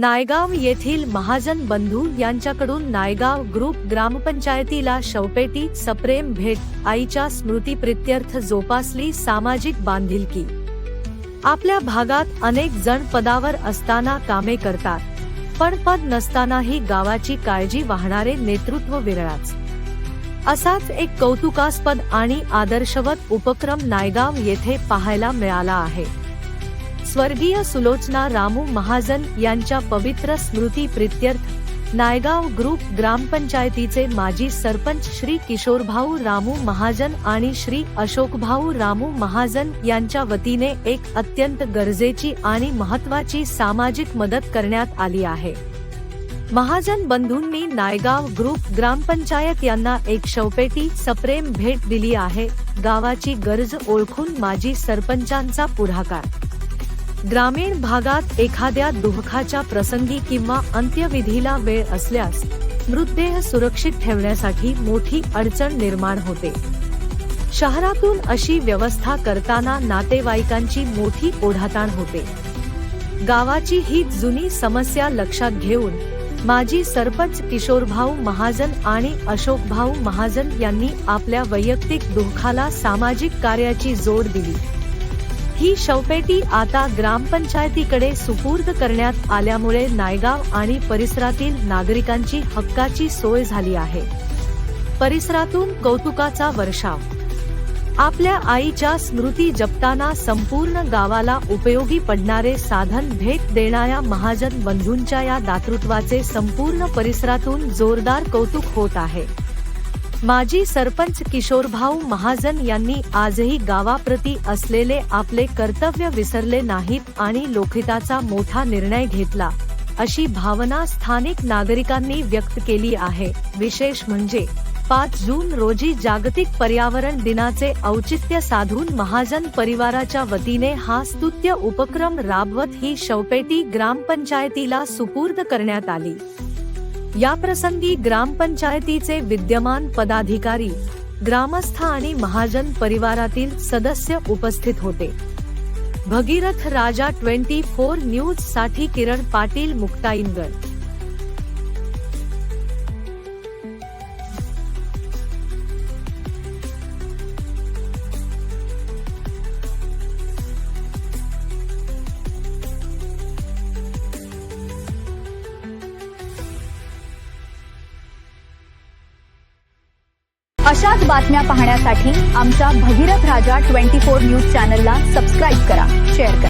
नायगाव येथील महाजन बंधू यांच्याकडून नायगाव ग्रुप ग्रामपंचायतीला शवपेटी सप्रेम भेट, आईच्या स्मृतीप्रित्यर्थ जोपासली सामाजिक बांधिलकी। आपल्या भागात अनेक जण पदावर असताना कामे करतात, पण पद नसतानाही गावाची काळजी वाहणारे नेतृत्व विरळाच। असाच एक कौतुकास्पद आणि आदर्शवत उपक्रम नायगाव येथे पाहायला मिळाला आहे। स्वर्गीय सुलोचना रामू महाजन यांच्या पवित्र स्मृती प्रित्यर्थ नायगाव ग्रुप ग्रामपंचायतीचे माजी सरपंच श्री किशोरभाऊ रामू महाजन आणि श्री अशोकभाऊ रामू महाजन यांच्या वतीने एक अत्यंत गरजेची आणि महत्त्वाची सामाजिक मदत करण्यात आली आहे। महाजन बंधूंनी नायगाव ग्रुप ग्रामपंचायत यांना एक शवपेटी सप्रेम भेट दिली आहे। गावाची गरज ओळखून माजी सरपंचांचा पुढाकार। ग्रामीण भागात एखाद्या दुःखाच्या प्रसंगी किंवा अंत्यविधीला वेळ असल्यास मृतदेह सुरक्षित ठेवण्यासाठी मोठी अडचण निर्माण होते। शहरातून अशी व्यवस्था करताना नातेवाईकांची मोठी ओढाताण होते। गावाची ही जुनी समस्या लक्षात घेऊन माजी सरपंच किशोरभाऊ महाजन आणि अशोकभाऊ महाजन यांनी आपल्या वैयक्तिक दुःखाला सामाजिक कार्याची जोड दिली। ही शवपेटी आता ग्रामपंचायतीकडे सुपूर्द करण्यात आल्यामुळे नायगाव आणि परिसरातील नागरिकांची हक्काची सोय झाली आहे। परिसरातून कौतुकाचा वर्षाव। आपल्या आईच्या स्मृती जपताना संपूर्ण गावाला उपयोगी पडणारे साधन भेट देणाऱ्या महाजन बंधूंच्या या दातृत्वाचे संपूर्ण परिसरातून जोरदार कौतुक होत आहे। माजी सरपंच किशोरभाऊ महाजन यांनी आजही गावाप्रती असलेले आपले कर्तव्य विसरले नाहीत आणि लोकहिताचा मोठा निर्णय घेतला, अशी भावना स्थानिक नागरिकांनी व्यक्त केली आहे। विशेष म्हणजे 5 जून रोजी जागतिक पर्यावरण दिनाचे औचित्य साधून महाजन परिवाराच्या वतीने हा स्तुत्य उपक्रम राबवत ही शवपेटी ग्रामपंचायतीला सुपूर्द करण्यात आली। याप्रसंगी ग्रामपंचायतीचे विद्यमान पदाधिकारी, ग्रामस्थ आणि महाजन परिवारातील सदस्य उपस्थित होते। भगीरथ राजा 24 न्यूज साठी किरण पाटील, मुक्ताईनगड। अशाच बातम्या पाहण्यासाठी आमच्या भगीरथ राजा 24 न्यूज चॅनलला सबस्क्राईब करा, शेअर करा।